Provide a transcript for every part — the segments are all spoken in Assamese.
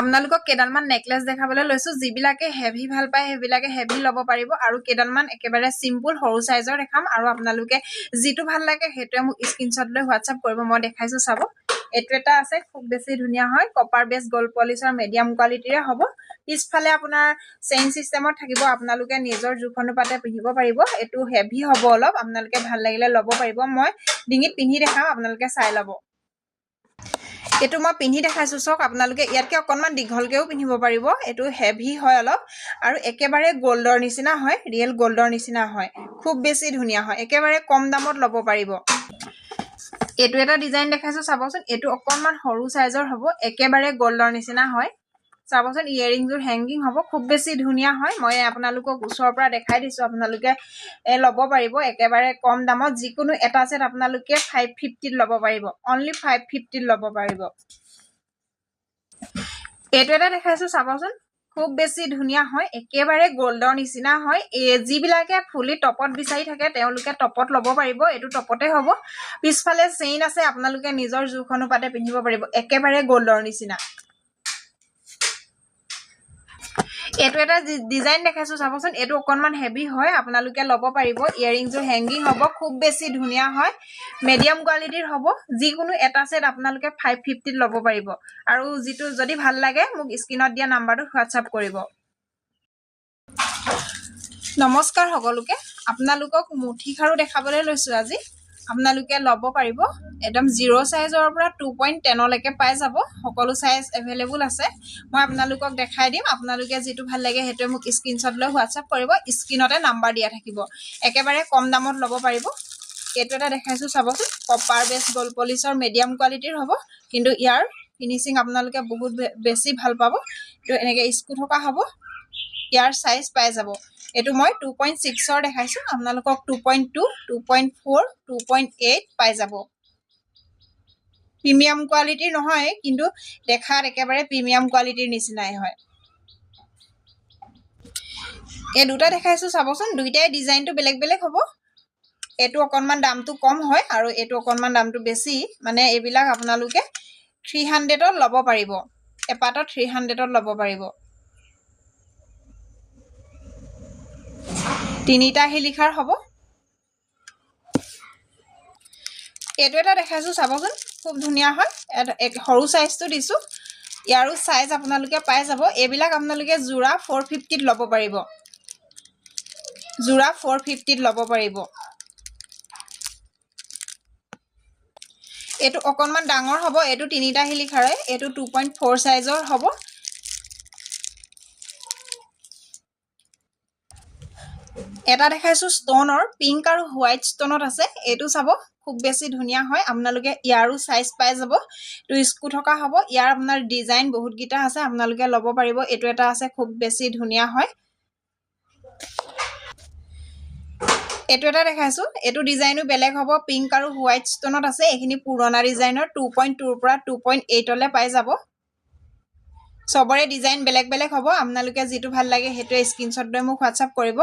আপোনালোকক কেডালমান নেকলেস দেখাবলৈ লৈছো যিবিলাকে হেভি ভাল পায় হেবিলাকে হেভি লব পাৰিব আৰু কেডালমান একেবাৰে সিম্পল সৰু সাইজৰ দেখাম আৰু আপোনালোকে যিটো ভাল লাগে হেতুৱে মোক স্ক্ৰিনশ্বট লৈ WhatsApp কৰিব মই দেখাইছো চাব এটো এটা আছে খুব বেছি ধুনিয়া হয় কপাৰ বেস গোল্ড পলিশৰ মিডিয়াম কোৱালিটিৰে হ'ব পিছফালে আপোনাৰ চেইন সিস্টেমত থাকিব আপোনালোকে নিজৰ জুখনুপাতে পিন্ধিব পাৰিব এটো হেভি হ'ব অলপ আপোনালোকে ভাল লাগিলে লব পাৰিব মই ডিঙিত পিন্ধি দেখাম আপোনালোকে চাই লব এটো মই পিন্ধি দেখাইছো চক আপোনালোকে ইয়াতকে অকনমান দীঘলকেও পিন্ধিব পাৰিব এটো হেভি হয় অলপ আৰু একেবাৰে গোল্ডৰ নিচিনা হয় ৰিয়েল গোল্ডৰ নিচিনা হয় খুব বেছি ধুনিয়া হয় একেবাৰে কম দামত লব পাৰিব এটো এটা ডিজাইন দেখাইছো চাবচোন এটো অকনমান সৰু সাইজৰ হ'ব একেবাৰে গোল্ডৰ নিচিনা হয় চাবচোন ইয়াৰিং জুৰ হ্যাঙ্গিং হ'ব খুব বেছি ধুনিয়া হয় মই আপোনালোকক ওচৰৰ পৰা দেখাই দিছো আপোনালোকে লব পাৰিব একেবাৰে কম দামত যিকোনো এটা সেট আপোনালোকে 550 লব পাৰিব অনলি 550 লব পাৰিব এটো এটা দেখাইছো চাবচোন খুব বেছি ধুনিয়া হয় একেবাৰে গোল্ডৰ নিচিনা হয় যিবিলাকে ফুলি টপত বিচাৰি থাকে তেওঁলোকে টপত লব পাৰিব এটো টপতে হ'ব পিছফালে চেইন আছে আপোনালোকে নিজৰ জুখনুপাতে পিন্ধিব পাৰিব একেবাৰে গোল্ডৰ নিচিনা এটো এটা ডিজাইন দেখাইছো চাবচোন এটো অকনমান হেভি হয় আপোনালোকে লব পাৰিব ইয়াৰিং জুৰ হ্যাঙ্গিং হ'ব খুব বেছি ধুনিয়া হয় মিডিয়াম কোৱালিটিৰ হ'ব যিকোনো এটা সেট আপোনালোকে 550 লব পাৰিব আৰু যিটো যদি ভাল লাগে মোক স্ক্ৰিনত দিয়া নাম্বাৰটো WhatsApp কৰিব নমস্কাৰ সকলোকে আপোনালোকক মুঠি খাৰু দেখাবলৈ লৈছো আজি আপোনালোকে লব পাৰিব একদম 0 সাইজৰ পৰা 2.10 লৈকে পাই যাব সকলো সাইজ अवेलेबल আছে মই আপোনালোকক দেখাই দিম আপোনালোকে যেটো ভাল লাগে হেতু মোক স্ক্ৰিনশ্বট লৈ WhatsApp কৰিব স্ক্ৰিনতে নাম্বাৰ দিয়া থাকিব একেবাৰে কম দামত লব পাৰিব এটো এটা দেখাইছো চাবচোন কপাৰ বেস গোল্ড পলিশৰ মিডিয়াম কোৱালিটিৰ হ'ব কিন্তু ইয়াৰ ফিনিশিং আপোনালোকে বহুত বেছি ভাল পাব তো এনেকে স্কু থকা হ'ব ইয়াৰ সাইজ পাই যাব এটো মই 2.6 ৰ দেখাইছো আপোনালোকক 2.2 2.4 2.8 পাই যাব প্ৰিমিয়াম কোৱালিটিৰ নহয় কিন্তু দেখাত একেবাৰে প্ৰিমিয়াম কোৱালিটিৰ নিচিনাই হয় এই দুটা দেখাইছো চাবচোন দুইটাই ডিজাইনটো বেলেগ বেলেগ হ'ব এটো অকনমান দামটো কম হয় আৰু এটো অকনমান দামটো বেছি মানে এবিলাক আপোনালোকে 300 ত লব পাৰিব এপাটত 300 ত লব পাৰিব তিনিটা হিলিখাৰ হ'ব এটো এটা দেখাইছো চাবচোন খুব ধুনিয়া হয় এক সৰু সাইজটো দিছো ইয়াৰো সাইজ আপোনালোকে পাই যাব এবিলাক আপোনালোকে জোৰা 450 ত লব পাৰিব জোৰা 450 ত লব পাৰিব এটো অকনমান ডাঙৰ হ'ব এটো তিনিটা হিলিখাৰে এটো 2.4 সাইজৰ হ'ব এটা দেখাইছো ষ্টনৰ পিংক আৰু হোৱাইট ষ্টনত আছে এটো চাব খুব বেছি ধুনিয়া হয় আপোনালোকে ইয়াৰো সাইজ পাই যাব তো স্কু থকা হ'ব ইয়াৰ আপোনাৰ ডিজাইন বহুত গিটা আছে আপোনালোকে লব পাৰিব এটো এটা আছে খুব বেছি ধুনিয়া হয় এটো এটা দেখাইছো এটো ডিজাইনো বেলেগ হ'ব পিংক আৰু হোৱাইট ষ্টনত আছে এখিনি পুৰণা ডিজাইনৰ 2.2 ৰ পৰা 2.8 লে পাই যাব সবৰে ডিজাইন বেলেগ বেলেগ হ'ব আপোনালোকে যেটো ভাল লাগে হেতু স্ক্ৰিনশ্বট লৈ মোক WhatsApp কৰিব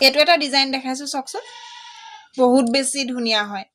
এটো এটা ডিজাইন দেখাইছো চকচোন বহুত বেছি ধুনিয়া হয়